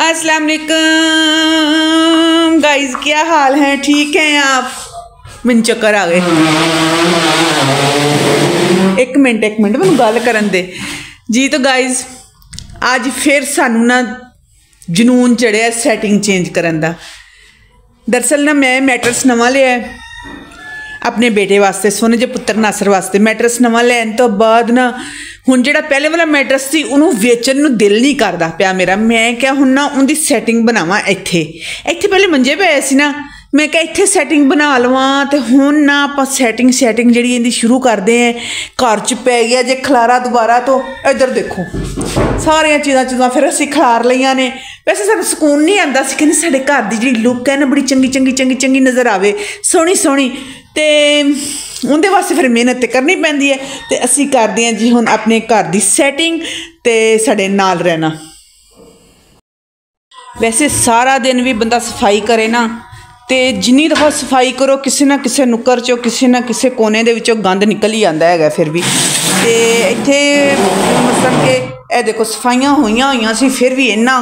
अस्सलाम वालेकुम गाइस, क्या हाल है? ठीक हैं आप? मैनू चक्कर आ गए। एक मिनट मैनू गल करन दे जी। तो गाइस अज फिर सानू ना जनून चढ़िया सैटिंग चेंज करन दा। दरअसल ना मैं मैट्रस नवा लिया अपने बेटे वास्ते, सोने जे पुत्र नासर वास्ते। मैट्रस नवा लैन तो बाद ना हुण जिहड़ा पहले वाला मैट्रस सी उन्होंने वेचण नूं दिल नहीं करदा पिया मेरा। मैं क्या हुण ना उनकी सैटिंग बनावां। इत्थे पहले मंजे पे सी ना, मैं क्या इत्थे सैटिंग बना लवां। तो हुण ना आपां सैटिंग जिहड़ी इहदी शुरू करदे हैं। घर च पै गया जे खलारा दोबारा। तो इधर देखो सारियां चीज़ां फिर असीं खलार लईआं ने। वैसे सानूं सुकून नहीं आंदा, असीं कहंदे साडे घर दी जिहड़ी लुक है ना बड़ी चंगी नज़र आवे, सोहनी। तो उनके वास्ते फिर मेहनत तो करनी पैंदी है। तो असीं करदे हां जी हुण अपने घर की सैटिंग, तो साडे नाल रहना। वैसे सारा दिन भी बंदा सफाई करे ना, तो जिन्नी दफ़ा सफाई करो किसी ना किसी नुक्कर चो किसी ना किसी कोने दे विचों गंद निकल ही आता है फिर भी। तो इत्थे मतलब कि ए देखो सफाइयां होईयां सी, फिर भी इन्ना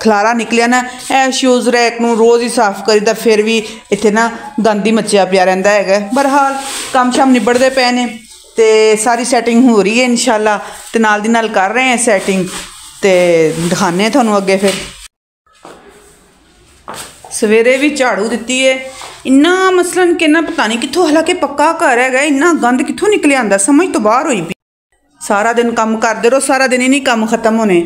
खलारा निकलिया ना। ए शूज़ रैक नूं रोज़ ही साफ करीदा, फिर भी इत्थे ना गंद ही मचिया पिया रहिंदा है। बहरहाल काम शाम निबड़ते पे ने, तो सारी सैटिंग हो रही है इंशाअल्लाह। तो नाल दी नाल कर रहे हैं सैटिंग, तो दिखाने तुहानूं अगे। फिर सवेरे भी झाड़ू दिती है। इन्ना मसलन कि ना पता नहीं कितों, हालांकि पक्का घर है, इन्ना गंद कितों निकले आंदा, समझ तो बाहर होई पई। सारा दिन काम करते रहो, सारा दिन ही नहीं काम खत्म होने।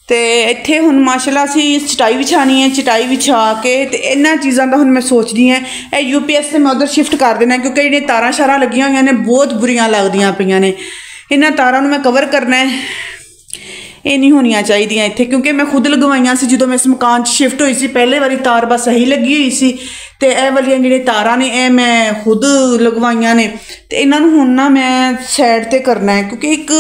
तो इत्थे हुण माशाअल्लाह असीं चटाई बिछानी है। चटाई बिछा के तो इन्हां चीज़ों का हुण मैं सोचदी हां UPS से मैं उधर शिफ्ट कर देना, क्योंकि जिहड़ियां तारां शारां लगियां होईयां ने बहुत बुरियां लगदियां पईयां ने। इन्हां तारां नूं मैं कवर करना है, ये नहीं होनियां चाहिदियां इत्थे, क्योंकि मैं खुद लगवाइयां सी जदों मैं इस मकान शिफ्ट हुई सी। पहले वाली तार बस सही लगी हुई सी, तो यह वालियां जिहड़ियां तारां ने यह मैं खुद लगवाइयां ने। तो इन्हां नूं हुण ना मैं साइड ते करना है, क्योंकि एक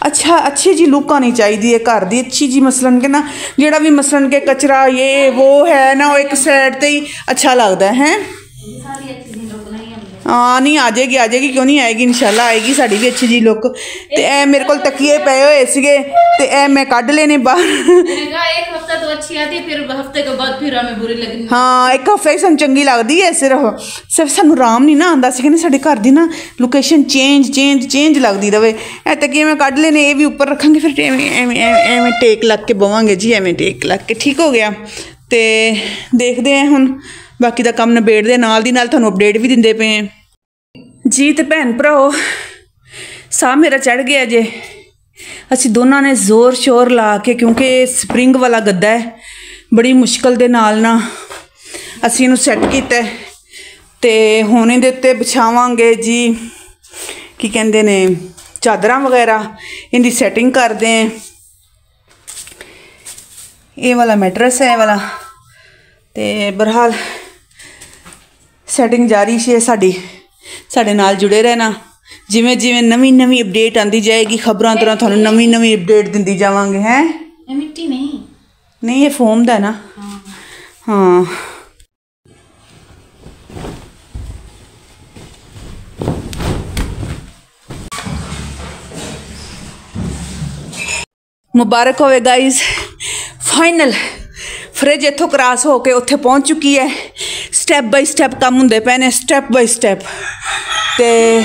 अच्छी जी लुक आनी चाहिए है घर की, अच्छी जी। मसलन के ना जिहड़ा भी मसलन के कचरा ये वो है ना, वो एक साइड ते ही अच्छा लगता है। हाँ नहीं आ जाएगी क्यों नहीं आएगी, इंशाल्लाह आएगी साड़ी भी अच्छी जी लुक। तो ए मेरे को तकिए पे हुए सीगे, तो ए मैं कढ़ लेने बाहर। एक हफ्ता तो अच्छी आती है, फिर हफ्ते के बाद फिर हमें बुरी लगनी। हाँ एक हफ्ता ही सन चंगी लगती है, सिर्फ सानू आराम नहीं ना आंदा। कहने साडे घर की ना लोकेशन चेंज लगती रहे। ए तकिए मैं कढ़ लेने, ये भी उपर रखांगे, फिर एवें टेक लग के बवांगे जी, एवें टेक लग के ठीक हो गया। तो देखते हैं हुण बाकी का काम नबेड़ते, नाल दी नाल तुहानूं अपडेट भी दिंदे पे हैं जी। तो भैन भराओ साह मेरा चढ़ गया जे। असीं दोनों ने जोर शोर ला के, क्योंकि स्प्रिंग वाला गद्दा है, बड़ी मुश्किल दे नाल ना असीं इहनूं सैट कीता है। ते हुण इहदे उत्ते बिछावांगे जी की कहंदे ने चादरां वगैरह, इहदी सैटिंग करदे हैं। ये वाला मैट्रस है, ये वाला। तो बहरहाल सैटिंग जारी है साडी, साडे नाल जुड़े रहना। जिमें जिमें नवीं अपडेट आती जाएगी, खबरों तरह तुहानूं नवीं अपडेट दिंदी जावांगे। हैं ये मिट्टी नहीं ये फोम दा ना। हाँ मुबारक होवे गाइज, फाइनल फ्रिज इत्थों क्रॉस होके उत्थे पहुँच चुकी है। स्टैप बाय स्टैप काम हुंदे पे ने, स्टैप बाय स्टैप। ते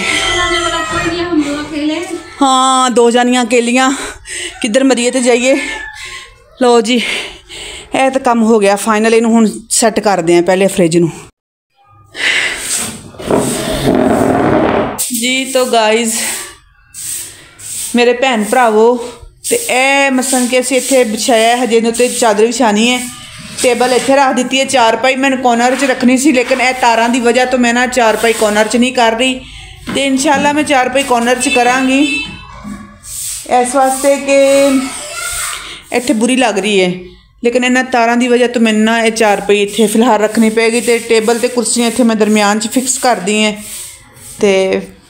हाँ दो जानियां अकेलियां किधर मरिए तो जाइए। लो जी यह तो काम हो गया फाइनल। इनू हुण सैट करते हैं पहले फ्रिज नूं जी। तो गाइज मेरे भैन भरावो, तो यह मसन के असीं इत्थे बिछाया, हजे उत्ते चादर बिछानी है। टेबल इत्थे रख दी है, चारपाई मैंने कॉर्नर च रखनी सी, लेकिन यह तारां की वजह तो मैं ना चारपाई कॉर्नर च नहीं कर रही। तो इंशाल्लाह मैं चारपाई कॉर्नर च करांगी, इस वास्ते कि इत्थे बुरी लग रही है। लेकिन इन्हां तारां की वजह तो मैंने ना यह चारपाई इत्थे फिलहाल रखनी पेगी। तो टेबल तो कुर्सियाँ इत्थे मैं दरम्यान च फिक्स कर दी हैं। तो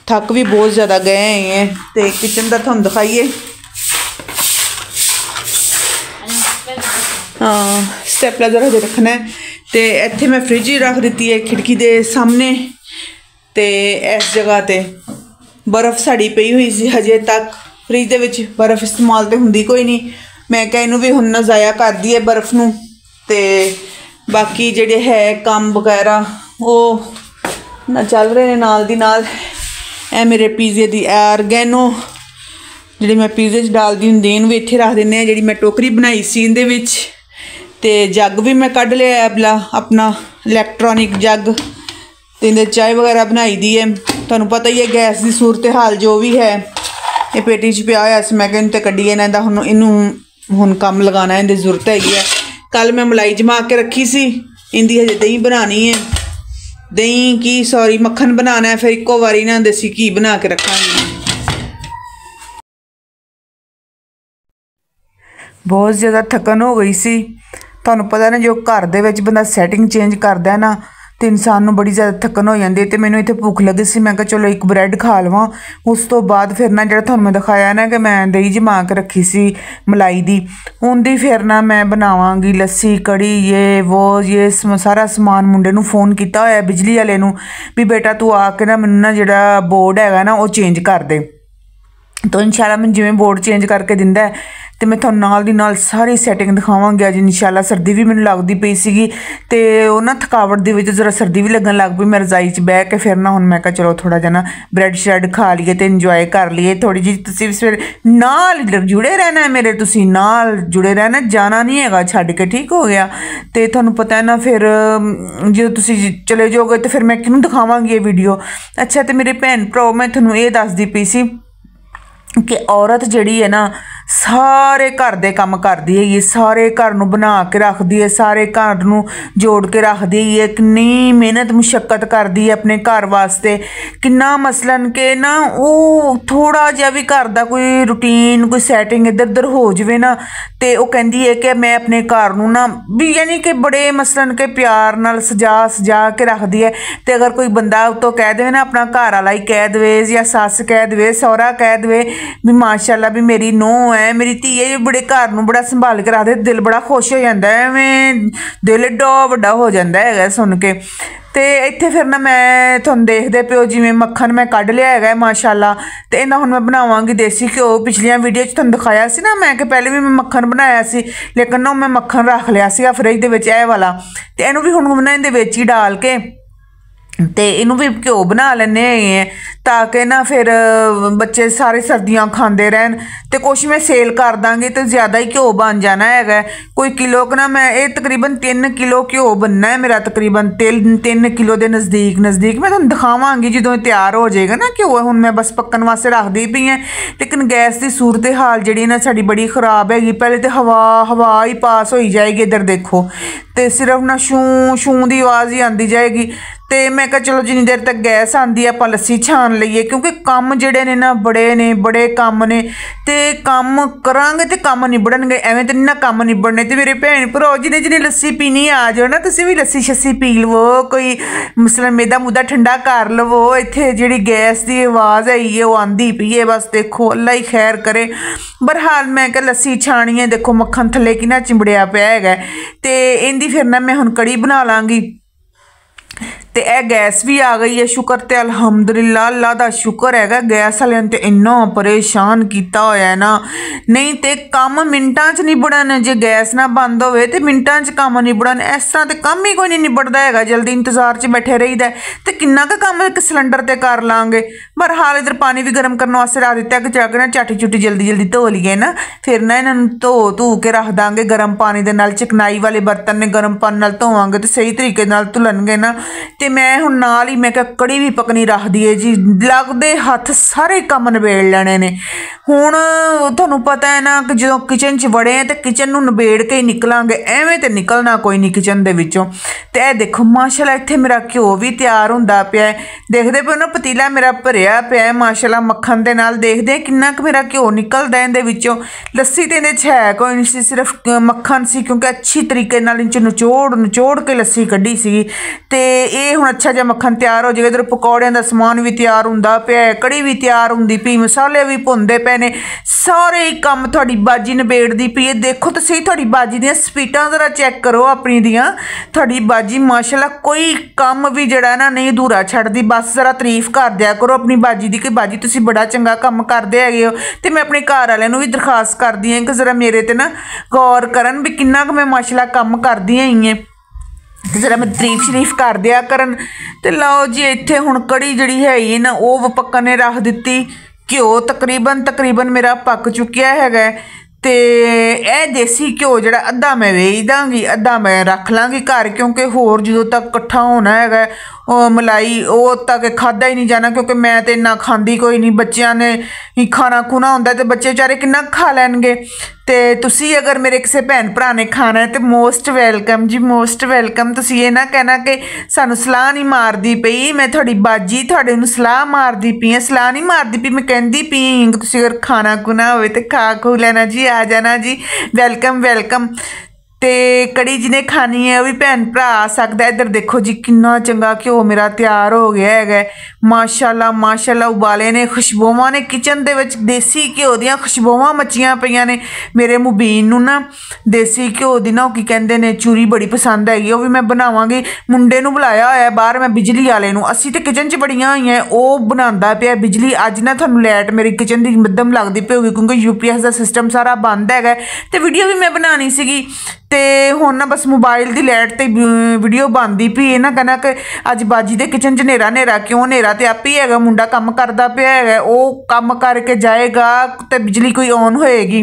थक भी बहुत ज़्यादा गए हैं। तो किचन का तुहानूं दिखाइए। हाँ स्टैपलाइजर हजे रखना है। तो इत्थे मैं फ्रिज ही रख दी है खिड़की के सामने। तो इस जगह ते बर्फ़ साड़ी पई हुई सी, हजे तक फ्रिज दे विच बर्फ़ इस्तेमाल तो हुंदी कोई नहीं। मैं क्या इनू भी हुण ना ज़ाया कर दी है बर्फ़ नू। ते बाकी जिहड़े है काम वगैरह वो ना चल रहे हैं नाल दी नाल। ए मेरे पीजे दी आर्गेनो जिहड़ी मैं पीजे च डालदी हुंदी इहनूं भी इत्थे रख दिंदे आ। जिहड़ी मैं टोकरी बनाई सी इहदे विच ते जग भी मैं कढ लिया अपना अपना इलैक्ट्रॉनिक जग ते इहदे चाय वगैरह बनाई दी है। तुहानूं पता ही है गैस की सूरत हाल जो भी है। ये पेटी च पिया होया सी मैं कहा इहनूं ते कड्ढीए ना इहदा हुण इहनूं हुण कम लगाना इहदी जरूरत हैगी है। कल मैं मलाई जमा के रखी सी इहदी हजे दही बनानी है। दही की सॉरी मक्खन बनाना है फिर इक्को वारी ना देसी घी बना के रखांगी। बहुत ज़्यादा थकन हो गई सी। तुहानूं पता ना जो घर दे विच बंदा सैटिंग चेंज करदा है ना तो इंसान नूं बड़ी ज़्यादा थकन हो जाती है। तो मैनूं इत्थे भुख लगी सी मैं कहा चलो एक ब्रैड खा लवां। उस तो बाद फिर ना जिहड़ा तुहानूं मैं दिखाया ना कि मैं दही जमा के रखी सी मलाई दी उनदी फिर ना मैं बनावांगी लस्सी कड़ी ये सारा समान। मुंडे नूं फ़ोन किया होया बिजली वाले नूं भी बेटा तू आके ना मैनूं ना जिहड़ा बोर्ड हैगा ना वो चेंज कर दे। तो इंशाल्लाह मैं जिवें बोर्ड चेंज करके दिंदा है तो मैं तुहानूं नाल दी नाल सारी सैटिंग दिखावांगी। अज इंशाल्लाह सर्दी भी मैनूं लगदी पई सीगी ते ओह ना थकावट दी वजह जरा सर्दी भी लगन लग पई। मैं रजाई च बह के फिर ना हुण मैं कहा चलो थोड़ा जिहा ना ब्रैड श्रैड खा लीए ते इंजॉय कर लीए थोड़ी जी। तुसीं भी फिर नाल जुड़े रहना है मेरे, तुसीं नाल जुड़े रहना, जाना नहीं हैगा छड्ड के, ठीक हो गया। तो तुहानूं पता है ना फिर जो तुसीं चले जाओगे तो फिर मैं किहनूं दिखावांगी ये वीडियो। अच्छा तो मेरे भैन भराओ मैं तुहानूं ये दसदी पई सी कि औरत जिहड़ी है ना सारे घर दे काम करदी है, सारे घर नूं बना के रखदी है, सारे घर नूं जोड़ के रखदी है। कितनी मेहनत मुशक्कत करदी है अपने घर वास्ते। किन्ना मसलन के ना वो थोड़ा जिहा भी घर दा कोई रूटीन कोई सैटिंग इधर उधर हो जाए ना तो वो कहती है कि मैं अपने घर नूं ना भी यानी कि बड़े मसलन के प्यार नाल सजा के रखदी है। तो अगर कोई बंदा तो कह दे ना अपना घर वाला ही कह दे या सस कह दे सौहरा कह दे भी माशाअल्लाह भी मेरी नूंह है मेरी धी है बड़े घर नूं बड़ा संभाल के रखदे, दिल बड़ा खुश हो जाता है। एवें दिल एडा वड्डा हो जाता है सुन के। तो इत्थे फिर ना मैं तुहानूं देखदे पिओ जिवें मक्खन मैं कढ लिया है माशाअल्लाह। तो इहदा हुण मैं बनावांगी देसी घ्यो। पिछलियां वीडियो च तुहानूं दिखाया सी ना मैं कि पहले भी मैं मक्खन बनाया सी लेकिन ना मैं मक्खन रख लिया सीगा फ्रिज दे विच इह वाला। तो इहनूं भी हुण मैं इहदे विच ही डाल के तो इनू भी घ्यो बना लेने हैं ताकि ना फिर बच्चे सारे सर्दियाँ खाते रहन। तो कुछ मैं सेल कर दाँगी तो ज़्यादा ही घ्यो बन जाना है कोई किलो का ना मैं ये तकरीबन 3 किलो घ्यो बनना है मेरा तकरीबन 3 किलो के नज़दीक मैं तुहानूं दिखावांगी जो तैयार हो जाएगा ना घ्यो। हुण मैं बस पक्कन वास्ते रखदी पई है लेकिन गैस की सूरत हाल जी ना साड़ी बड़ी खराब हैगी। पहले तो हवा ही पास हो जाएगी इधर देखो तो सिर्फ ना शूं शूं की आवाज़ ही आती जाएगी। तो मैं कहा चलो जिन्नी देर तक गैस आती है आप लस्सी छान लीए क्योंकि काम जिहड़े ने ना बड़े काम ने तो काम करांगे तो काम निबड़नगे एवें तो नहीं ना काम निबड़ने। तो मेरे भैन भराओ जिन्हें लस्सी पीनी आ जाओ ना तुसीं भी लस्सी शस्सी पी लवो कोई मसलन मैदा मुद्दा ठंडा कर लवो। इत्थे जिहड़ी गैस की आवाज़ आई है वो आंदी पई है बस देखो अल्लाह ही खैर करे। बहरहाल मैं क्या लस्सी छानी है देखो मक्खन थल्ले किन्ना चिंबड़िया पिया है। तो इहदी फिर ना मैं हुण कड़ी बना लाँगी। तो यह गैस भी आ गई है शुक्र तो अलहमदुलिल्लाह अल्लाह का शुक्र है। गैस वाले तो इन्ना परेशान किया होया है ना नहीं तो काम मिनटां च निबड़न जे गैस ना बंद होवे तो मिनटां च काम निबड़न। इस तरह तो काम ही कोई नहीं निबड़ता है जल्दी इंतजार च बैठे रहीदा तो किन्ना का काम एक सिलेंडर ते कर लाँगे। बहरहाल इधर पानी भी गर्म करने वास्ते रख दिता कि जाके ना चाटी चुटी जल्दी धो लीए ना फिर ना इन्हों धो के रख देंगे गर्म पानी के नाल। चिकनाई वाले बर्तन ने गर्म पानी नाल धोवांगे तो सही तरीके नाल धुलणगे ना। तो मैं हुण नाल ही मैं क्या कड़ी भी पकनी रख दी है जी लगदे हथ सारे काम नबेड़ लेने ने। हुण तुहानूं पता है ना कि जो किचन च वड़े हैं तो किचन नूं नबेड़ के ही निकलांगे एवें तो निकलना कोई नहीं किचन दे विचों। तो यह देखो माशाअल्लाह इत्थे मेरा घ्यो भी तैयार हुंदा पिया है। देखदे पे ना पतीला मेरा भरिया पिया है माशाअल्लाह मक्खन दे नाल। देखदे किन्ना क मेरा घ्यो निकलदा इहदे विचों। लस्सी तो इहदे च है कोई नहीं सी सिर्फ मक्खन सी क्योंकि अच्छी तरीके नाल इंच निचोड़ के लस्सी कड्ढी सी। तो ये ਇਹ ਹੁਣ ਅੱਛਾ ਜਿਹਾ ਮੱਖਣ ਤਿਆਰ ਹੋ ਜਾਏਗਾ। ਇੱਧਰ ਪਕੌੜਿਆਂ ਦਾ ਸਮਾਨ ਵੀ ਤਿਆਰ ਹੁੰਦਾ ਪਿਆ, ਕੜੀ ਵੀ ਤਿਆਰ ਹੁੰਦੀ ਪਈ, ਮਸਾਲੇ ਵੀ ਭੁੰਨਦੇ ਪਏ ਨੇ, ਸਾਰੇ ਹੀ ਕੰਮ ਤੁਹਾਡੀ ਬਾਜੀ ਨਿਬੇੜਦੀ ਪਈ ਹੈ। ਦੇਖੋ ਤਾਂ ਸਹੀ ਤੁਹਾਡੀ ਬਾਜੀ ਦੀਆਂ ਸਪੀਡਾਂ ਜ਼ਰਾ ਚੈੱਕ ਕਰੋ ਆਪਣੀ ਦੀਆਂ। ਤੁਹਾਡੀ ਬਾਜੀ ਮਾਸ਼ਾਅੱਲਾ ਕੋਈ ਕੰਮ ਵੀ ਜਿਹੜਾ ਨਾ ਨਹੀਂ ਅਧੂਰਾ ਛੱਡਦੀ। ਬਸ ਜ਼ਰਾ ਤਾਰੀਫ ਕਰ ਦਿਆ ਕਰੋ ਆਪਣੀ ਬਾਜੀ ਦੀ ਕਿ ਬਾਜੀ ਤੁਸੀਂ ਬੜਾ ਚੰਗਾ ਕੰਮ ਕਰਦੇ ਹੈਗੇ ਹੋ। ਤੇ ਮੈਂ ਆਪਣੇ ਘਰ ਵਾਲਿਆਂ ਨੂੰ ਵੀ ਦਰਖਾਸਤ ਕਰਦੀ ਹਾਂ ਕਿ ਜ਼ਰਾ ਮੇਰੇ ਤੇ ਨਾ ਗੌਰ ਕਰਨ ਵੀ ਕਿੰਨਾ ਕੁ ਮੈਂ ਮਾਸ਼ਾਅੱਲਾ ਕੰਮ ਕਰਦੀ ਹੈਗੀ ਹਾਂ, ਤੇ ਜ਼ਰਾ ਮੈਂ ਤਾਰੀਫ ਸ਼ਰੀਫ ਕਰ ਦਿਆ ਕਰਨ। ਤੇ ਲਓ ਜੀ ਇੱਥੇ ਹੁਣ ਕੜੀ ਜਿਹੜੀ ਹੈਗੀ ਨਾ ਉਹ ਪੱਕਣ ਨੇ ਰੱਖ ਦਿੱਤੀ। ਘਿਓ ਤਕਰੀਬਨ ਮੇਰਾ ਪੱਕ ਚੁੱਕਿਆ ਹੈਗਾ। ਤੇ ਇਹ ਦੇਸੀ ਘਿਓ ਜਿਹੜਾ ਅੱਧਾ ਮੈਂ ਵੇਚ ਦਾਂਗੀ, ਅੱਧਾ ਮੈਂ ਰੱਖ ਲਾਂਗੀ ਘਰ, ਕਿਉਂਕਿ ਹੋਰ ਜਦੋਂ ਤੱਕ ਇਕੱਠਾ ਹੋਣਾ ਹੈਗਾ ਉਹ ਮਲਾਈ ਉਹ ਤੱਕ ਖਾਧਾ ਹੀ ਨਹੀਂ ਜਾਣਾ, ਕਿਉਂਕਿ ਮੈਂ ਤਾਂ ਇੰਨਾ ਖਾਂਦੀ ਕੋਈ ਨਹੀਂ। ਬੱਚਿਆਂ ਨੇ ਹੀ ਖਾਣਾ ਖੂਣਾ ਹੁੰਦਾ ਤੇ ਬੱਚੇ ਵਿਚਾਰੇ ਕਿੰਨਾ ਖਾ ਲੈਣਗੇ। ਤੇ ਤੁਸੀਂ ਅਗਰ ਮੇਰੇ ਕਿਸੇ ਭੈਣ ਭਰਾ ਨੇ ਖਾਣਾ ਹੈ ਤੇ ਮੋਸਟ ਵੈਲਕਮ ਜੀ, ਮੋਸਟ ਵੈਲਕਮ। ਤੁਸੀਂ ਇਹ ਨਾ ਕਹਿਣਾ ਕਿ ਸਾਨੂੰ ਸਲਾਹ ਨਹੀਂ ਮਾਰਦੀ ਪਈ, ਮੈਂ ਤੁਹਾਡੀ ਬਾਜੀ ਤੁਹਾਡੇ ਨੂੰ ਸਲਾਹ ਮਾਰਦੀ ਪਈ ਹਾਂ। ਸਲਾਹ ਨਹੀਂ ਮਾਰਦੀ ਪਈ, ਮੈਂ ਕਹਿੰਦੀ ਪਈ ਤੁਸੀਂ ਅਗਰ ਖਾਣਾ ਖੂਣਾ ਹੋਵੇ ਤੇ ਖਾ ਖੂ ਲੈਣਾ ਜੀ, ਆ ਜਾਣਾ ਜੀ, ਵੈਲਕਮ ਵੈਲਕਮ। ਤੇ ਕੜੀ ਜਿਹਨੇ ਖਾਣੀ ਹੈ ਉਹ ਵੀ ਭੈਣ ਭਰਾ ਆ ਸਕਦਾ। ਇੱਧਰ ਦੇਖੋ ਜੀ ਕਿੰਨਾ ਚੰਗਾ ਘਿਓ ਮੇਰਾ ਤਿਆਰ ਹੋ ਗਿਆ ਹੈਗਾ ਮਾਸ਼ਾਅੱਲਾ ਮਾਸ਼ਾਅੱਲਾ। ਉਬਾਲੇ ਨੇ, ਖੁਸ਼ਬੂਆਂ ਨੇ ਕਿਚਨ ਦੇ ਵਿੱਚ, ਦੇਸੀ ਘਿਓ ਦੀਆਂ ਖੁਸ਼ਬੂਆਂ ਮੱਚੀਆਂ ਪਈਆਂ ਨੇ। ਮੇਰੇ ਮੁਬੀਨ ਨੂੰ ਨਾ ਦੇਸੀ ਘਿਓ ਦੀ ਨਾ ਉਹ ਕੀ ਕਹਿੰਦੇ ਨੇ ਚੂਰੀ ਬੜੀ ਪਸੰਦ ਹੈਗੀ, ਉਹ ਵੀ ਮੈਂ ਬਣਾਵਾਂਗੀ। ਮੁੰਡੇ ਨੂੰ ਬੁਲਾਇਆ ਹੋਇਆ ਬਾਹਰ ਮੈਂ ਬਿਜਲੀ ਵਾਲੇ ਨੂੰ, ਅਸੀਂ ਤੇ ਕਿਚਨ 'ਚ ਬੜੀਆਂ ਹੋਈਆਂ, ਉਹ ਬਣਾਉਂਦਾ ਪਿਆ ਬਿਜਲੀ। ਅੱਜ ਨਾ ਤੁਹਾਨੂੰ ਲਾਈਟ ਮੇਰੀ ਕਿਚਨ ਦੀ ਮੱਧਮ ਲੱਗਦੀ ਪਈ ਹੋਗੀ ਕਿਉਂਕਿ UPS ਦਾ ਸਿਸਟਮ ਸਾਰਾ ਬੰਦ ਹੈਗਾ ਤੇ ਵੀਡੀਓ ਵੀ ਮੈਂ ਬਣਾਉਣੀ ਸੀਗੀ। ਤੇ ਹੁਣ ਨਾ ਬਸ ਮੋਬਾਈਲ ਦੀ ਲਾਈਟ ਤੇ ਵੀਡੀਓ ਬਣਦੀ ਪਈ। ਇਹ ਨਾ ਕਹਿਣਾ ਕਿ ਅੱਜ ਬਾਜੀ ਦੇ ਕਿਚਨ 'ਚ ਹਨੇਰਾ ਕਿਉਂ? ਹਨੇਰਾ ਤੇ ਆਪੇ ਹੀ ਹੈਗਾ, ਮੁੰਡਾ ਕੰਮ ਕਰਦਾ ਪਿਆ ਹੈਗਾ, ਉਹ ਕੰਮ ਕਰਕੇ ਜਾਏਗਾ ਤੇ ਬਿਜਲੀ ਕੋਈ ਔਨ ਹੋਏਗੀ।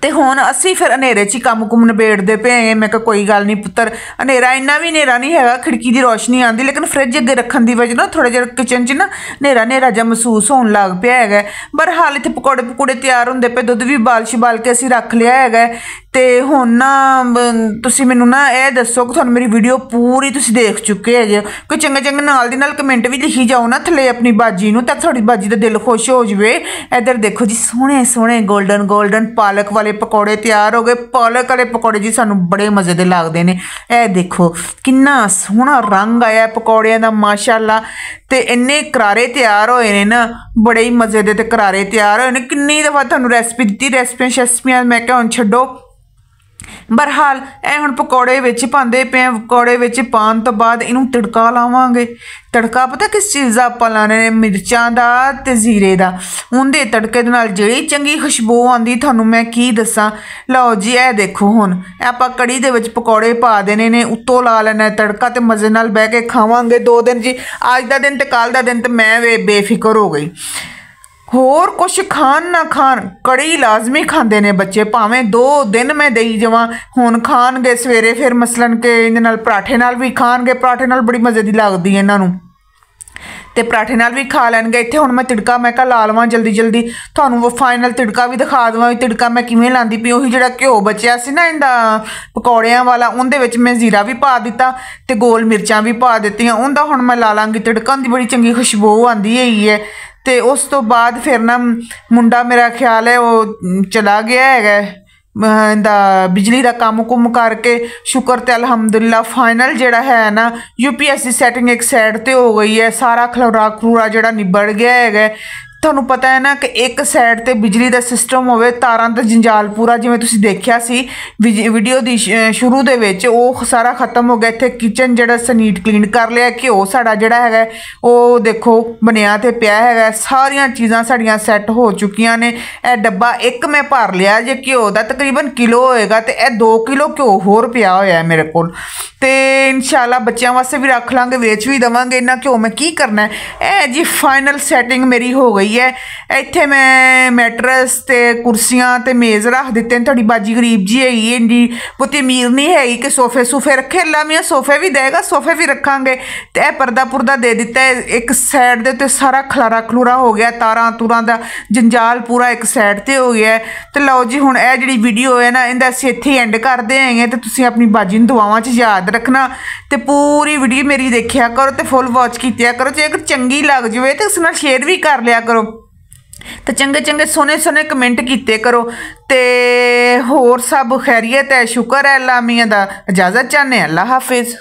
ਤੇ ਹੁਣ ਅਸੀਂ ਫਿਰ ਹਨੇਰੇ 'ਚ ਹੀ ਕੰਮ ਕੁਮ ਨਿਬੇੜਦੇ ਪਏ। ਮੈਂ ਕਿਹਾ ਕੋਈ ਗੱਲ ਨਹੀਂ ਪੁੱਤਰ, ਹਨੇਰਾ ਇੰਨਾ ਵੀ ਹਨੇਰਾ ਨਹੀਂ ਹੈਗਾ, ਖਿੜਕੀ ਦੀ ਰੋਸ਼ਨੀ ਆਉਂਦੀ, ਲੇਕਿਨ ਫਰਿੱਜ ਅੱਗੇ ਰੱਖਣ ਦੀ ਵਜ੍ਹਾ ਨਾਲ ਥੋੜ੍ਹਾ ਜਿਹਾ ਕਿਚਨ 'ਚ ਨਾ ਹਨੇਰਾ ਜਿਹਾ ਮਹਿਸੂਸ ਹੋਣ ਲੱਗ ਪਿਆ ਹੈਗਾ। ਬਹਰਹਾਲ ਇੱਥੇ ਪਕੌੜੇ ਤਿਆਰ ਹੁੰਦੇ ਪਏ, ਦੁੱਧ ਵੀ ਉਬਾਲ ਕੇ ਅਸੀਂ ਰੱਖ ਲਿਆ ਹੈਗਾ। ਤੇ ਹੁਣ ਨਾ ਤੁਸੀਂ ਮੈਨੂੰ ਨਾ ਇਹ ਦੱਸੋ ਕਿ ਤੁਹਾਨੂੰ ਮੇਰੀ ਵੀਡੀਓ ਪੂਰੀ ਤੁਸੀਂ ਦੇਖ ਚੁੱਕੇ ਹੈਗੇ ਹੋ। ਕੋਈ ਚੰਗਾ ਨਾਲ ਦੀ ਨਾਲ ਕਮੈਂਟ ਵੀ ਲਿਖੀ ਜਾਓ ਨਾ ਥੱਲੇ ਆਪਣੀ ਬਾਜੀ ਨੂੰ, ਤਾਂ ਤੁਹਾਡੀ ਬਾਜੀ ਦਾ ਦਿਲ ਖੁਸ਼ ਹੋ ਜਾਵੇ। ਇੱਧਰ ਦੇਖੋ ਜੀ ਸੋਹਣੇ ਗੋਲਡਨ ਪਾਲਕ ਵਾਲੇ ਪਕੌੜੇ ਤਿਆਰ ਹੋ ਗਏ। ਪਾਲਕ ਵਾਲੇ ਪਕੌੜੇ ਜੀ ਸਾਨੂੰ ਬੜੇ ਮਜ਼ੇ ਦੇ ਲੱਗਦੇ ਨੇ। ਇਹ ਦੇਖੋ ਕਿੰਨਾ ਸੋਹਣਾ ਰੰਗ ਆਇਆ ਪਕੌੜਿਆਂ ਦਾ ਮਾਸ਼ਾਅੱਲਾ। ਤੇ ਇੰਨੇ ਕਰਾਰੇ ਤਿਆਰ ਹੋਏ ਨੇ ਨਾ, ਬੜੇ ਹੀ ਮਜ਼ੇ ਦੇ ਤੇ ਕਰਾਰੇ ਤਿਆਰ ਹੋਏ ਨੇ। ਕਿੰਨੀ ਦਫਾ ਤੁਹਾਨੂੰ ਰੈਸਪੀ ਦਿੱਤੀ, ਰੈਸਪੀਆਂ ਮੈਂ ਕਿਹਾ ਹੁਣ ਛੱਡੋ। ਬਹਰਹਾਲ ਇਹ ਹੁਣ ਪਕੌੜੇ ਵਿੱਚ ਪਾਉਂਦੇ ਪਏ। ਪਕੌੜੇ ਵਿੱਚ ਪਾਉਣ ਤੋਂ ਬਾਅਦ ਇਹਨੂੰ ਤੜਕਾ ਲਾਵਾਂਗੇ। ਤੜਕਾ ਪਤਾ ਕਿਸ ਚੀਜ਼ ਦਾ ਆਪਾਂ ਲਾਣੇ ਨੇ? ਮਿਰਚਾਂ ਦਾ ਤੇ ਜ਼ੀਰੇ ਦਾ। ਉਹਦੇ ਤੜਕੇ ਦੇ ਨਾਲ ਜਿਹੜੀ ਚੰਗੀ ਖੁਸ਼ਬੂ ਆਉਂਦੀ ਤੁਹਾਨੂੰ ਮੈਂ ਕੀ ਦੱਸਾਂ। ਲਓ ਜੀ ਇਹ ਦੇਖੋ ਹੁਣ ਆਪਾਂ ਕੜੀ ਦੇ ਵਿੱਚ ਪਕੌੜੇ ਪਾ ਦੇਣੇ ਨੇ, ਉੱਤੋਂ ਲਾ ਲੈਣਾ ਤੜਕਾ ਤੇ ਮਜ਼ੇ ਨਾਲ ਬਹਿ ਕੇ ਖਾਵਾਂਗੇ। 2 ਦਿਨ ਜੀ, ਅੱਜ ਦਾ ਦਿਨ ਤੇ ਕੱਲ੍ਹ ਦਾ ਦਿਨ ਤੇ ਮੈਂ ਬੇਫਿਕਰ ਹੋ ਗਈ। ਹੋਰ ਕੁਛ ਖਾਣ ਨਾ ਖਾਣ ਕੜੀ ਲਾਜ਼ਮੀ ਖਾਂਦੇ ਨੇ ਬੱਚੇ, ਭਾਵੇਂ 2 ਦਿਨ ਮੈਂ ਦੇਈ ਜਾਵਾਂ। ਹੁਣ ਖਾਣਗੇ ਸਵੇਰੇ ਫਿਰ ਮਸਲਨ ਕਿ ਇਹਦੇ ਨਾਲ ਪਰਾਠੇ ਨਾਲ ਵੀ ਖਾਣਗੇ, ਪਰਾਠੇ ਨਾਲ ਬੜੀ ਮਜ਼ੇ ਦੀ ਲੱਗਦੀ ਹੈ ਇਹਨਾਂ ਨੂੰ, ਤੇ ਪਰਾਠੇ ਨਾਲ ਵੀ ਖਾ ਲੈਣਗੇ। ਇੱਥੇ ਹੁਣ ਮੈਂ ਤਿੜਕਾ ਮੈਂ ਕਿਹਾ ਲਾ ਲਵਾਂ ਜਲਦੀ ਤੁਹਾਨੂੰ ਉਹ ਫਾਈਨਲ ਤਿੜਕਾ ਵੀ ਦਿਖਾ ਦੇਵਾਂ ਵੀ ਤਿੜਕਾ ਮੈਂ ਕਿਵੇਂ ਲਾਂਦੀ ਪਈ। ਉਹੀ ਜਿਹੜਾ ਘਿਓ ਬਚਿਆ ਸੀ ਨਾ ਇਹਦਾ ਪਕੌੜਿਆਂ ਵਾਲਾ, ਉਹਦੇ ਵਿੱਚ ਮੈਂ ਜ਼ੀਰਾ ਵੀ ਪਾ ਦਿੱਤਾ ਤੇ ਗੋਲ ਮਿਰਚਾਂ ਵੀ ਪਾ ਦਿੱਤੀਆਂ। ਉਹਦਾ ਹੁਣ ਮੈਂ ਲਾ ਲਾਂਗੀ ਤਿੜਕਾ, ਦੀ ਬੜੀ ਚੰਗੀ ਖੁਸ਼ਬੂ ਆਉਂਦੀ ਹੈਗੀ ਹੈ। ਤੇ ਉਸ ਤੋਂ ਬਾਅਦ ਫਿਰ ਨਾ ਮੁੰਡਾ ਮੇਰਾ ਖਿਆਲ ਹੈ ਉਹ ਚਲਾ ਗਿਆ ਹੈਗਾ ਇਹਦਾ ਬਿਜਲੀ ਦਾ ਕੰਮ ਕੁਮ ਕਰਕੇ। ਸ਼ੁਕਰ ਤੇ ਅਲਹਮਦੁਲਿਲਾ ਫਾਈਨਲ ਜਿਹੜਾ ਹੈ ਨਾ UPS ਦੀ ਸੈਟਿੰਗ ਇੱਕ ਸਾਈਡ ਤੇ ਹੋ ਗਈ ਹੈ। ਸਾਰਾ ਖਲੌਰਾ ਜਿਹੜਾ ਨਿਬੜ ਗਿਆ ਹੈਗਾ। ਤੁਹਾਨੂੰ ਪਤਾ ਹੈ ਨਾ ਕਿ ਇੱਕ ਸਾਈਡ ਤੇ ਬਿਜਲੀ ਦਾ ਸਿਸਟਮ ਹੋਵੇ, ਤਾਰਾਂ ਦਾ ਜੰਜਾਲ ਪੂਰਾ ਜਿਵੇਂ ਤੁਸੀਂ ਦੇਖਿਆ ਸੀ ਵੀਡੀਓ ਦੀ ਸ਼ੁਰੂ ਦੇ ਵਿੱਚ, ਉਹ ਸਾਰਾ ਖਤਮ ਹੋ ਗਿਆ। ਇੱਥੇ ਕਿਚਨ ਜਿਹੜਾ ਨੀਟ ਕਲੀਨ ਕਰ ਲਿਆ। ਘਿਓ ਸਾਡਾ ਜਿਹੜਾ ਹੈਗਾ ਉਹ ਦੇਖੋ ਬਣਿਆ ਤੇ ਪਿਆ ਹੈਗਾ। ਸਾਰੀਆਂ ਚੀਜ਼ਾਂ ਸਾਡੀਆਂ ਸੈੱਟ ਹੋ ਚੁੱਕੀਆਂ ਨੇ। ਇਹ ਡੱਬਾ ਇੱਕ ਮੈਂ ਭਰ ਲਿਆ ਜੇ ਘਿਓ ਦਾ, ਤਕਰੀਬਨ ਕਿਲੋ ਹੋਏਗਾ, ਤੇ ਇਹ 2 ਕਿਲੋ ਘਿਓ ਹੋਰ ਪਿਆ ਹੋਇਆ ਮੇਰੇ ਕੋਲ। ਤੇ ਇਨਸ਼ਾਅੱਲਾ ਬੱਚਿਆਂ ਵਾਸਤੇ ਵੀ ਰੱਖ ਲਾਂਗੇ, ਵੇਚ ਵੀ ਦੇਵਾਂਗੇ। ਇਹਨਾਂ ਘਿਓ ਮੈਂ ਕੀ ਕਰਨਾ। ਇਹ ਜੀ ਫਾਈਨਲ ਸੈਟਿੰਗ ਮੇਰੀ ਹੋ ਗਈ ਹੈ। ਇੱਥੇ ਮੈਂ ਮੈਟਰਸ ਤੇ ਕੁਰਸੀਆਂ ਤੇ ਮੇਜ਼ ਰੱਖ ਦਿੱਤੇ ਨੇ। ਤੁਹਾਡੀ ਬਾਜੀ ਗਰੀਬ ਜੀ ਹੈਗੀ ਹੈ ਜੀ, ਬਹੁਤੀ ਅਮੀਰ ਨਹੀਂ ਹੈਗੀ ਕਿ ਸੋਫੇ ਰੱਖੇ। ਅੱਲਾ ਮੀਆਂ ਸੋਫੇ ਵੀ ਦੇਗਾ, ਸੋਫੇ ਵੀ ਰੱਖਾਂਗੇ। ਤੇ ਇਹ ਪਰਦਾ ਦੇ ਦਿੱਤਾ ਹੈ ਇੱਕ ਸਾਈਡ ਦੇ ਉੱਤੇ। ਸਾਰਾ ਖਲੂਰਾ ਹੋ ਗਿਆ, ਤਾਰਾਂ ਤੂਰਾਂ ਦਾ ਜੰਜਾਲ ਪੂਰਾ ਇੱਕ ਸਾਈਡ ਤੇ ਹੋ ਗਿਆ। ਤੇ ਲਓ ਜੀ ਹੁਣ ਇਹ ਜਿਹੜੀ ਵੀਡੀਓ ਹੈ ਨਾ ਇਹਦਾ ਅਸੀਂ ਇੱਥੇ ਹੀ ਐਂਡ ਕਰਦੇ ਹੈਗੇ। ਤੇ ਤੁਸੀਂ ਆਪਣੀ ਬਾਜੀ ਨੂੰ ਦੁਆਵਾਂ 'ਚ ਯਾਦ ਰੱਖਣਾ ਤੇ ਪੂਰੀ ਵੀਡੀਓ ਮੇਰੀ ਦੇਖਿਆ ਕਰੋ ਤੇ ਫੁੱਲ ਵਾਚ ਕੀਤਿਆ ਕਰੋ। ਜੇ ਅਗਰ ਚੰਗੀ ਲੱਗ ਜਾਵੇ ਤੇ ਉਸ ਨਾਲ ਸ਼ੇਅਰ ਵੀ ਕਰ ਲਿਆ ਕਰੋ ਤੇ ਚੰਗੇ ਸੋਹਣੇ ਕਮੈਂਟ ਕੀਤੇ ਕਰੋ। ਤੇ ਹੋਰ ਸਭ ਖੈਰੀਅਤ ਹੈ, ਸ਼ੁਕਰ ਹੈ ਅੱਲਾ ਮੀਆਂ ਦਾ। ਇਜਾਜ਼ਤ ਚਾਹੁੰਦੇ, ਅੱਲਾ ਹਾਫਿਜ਼।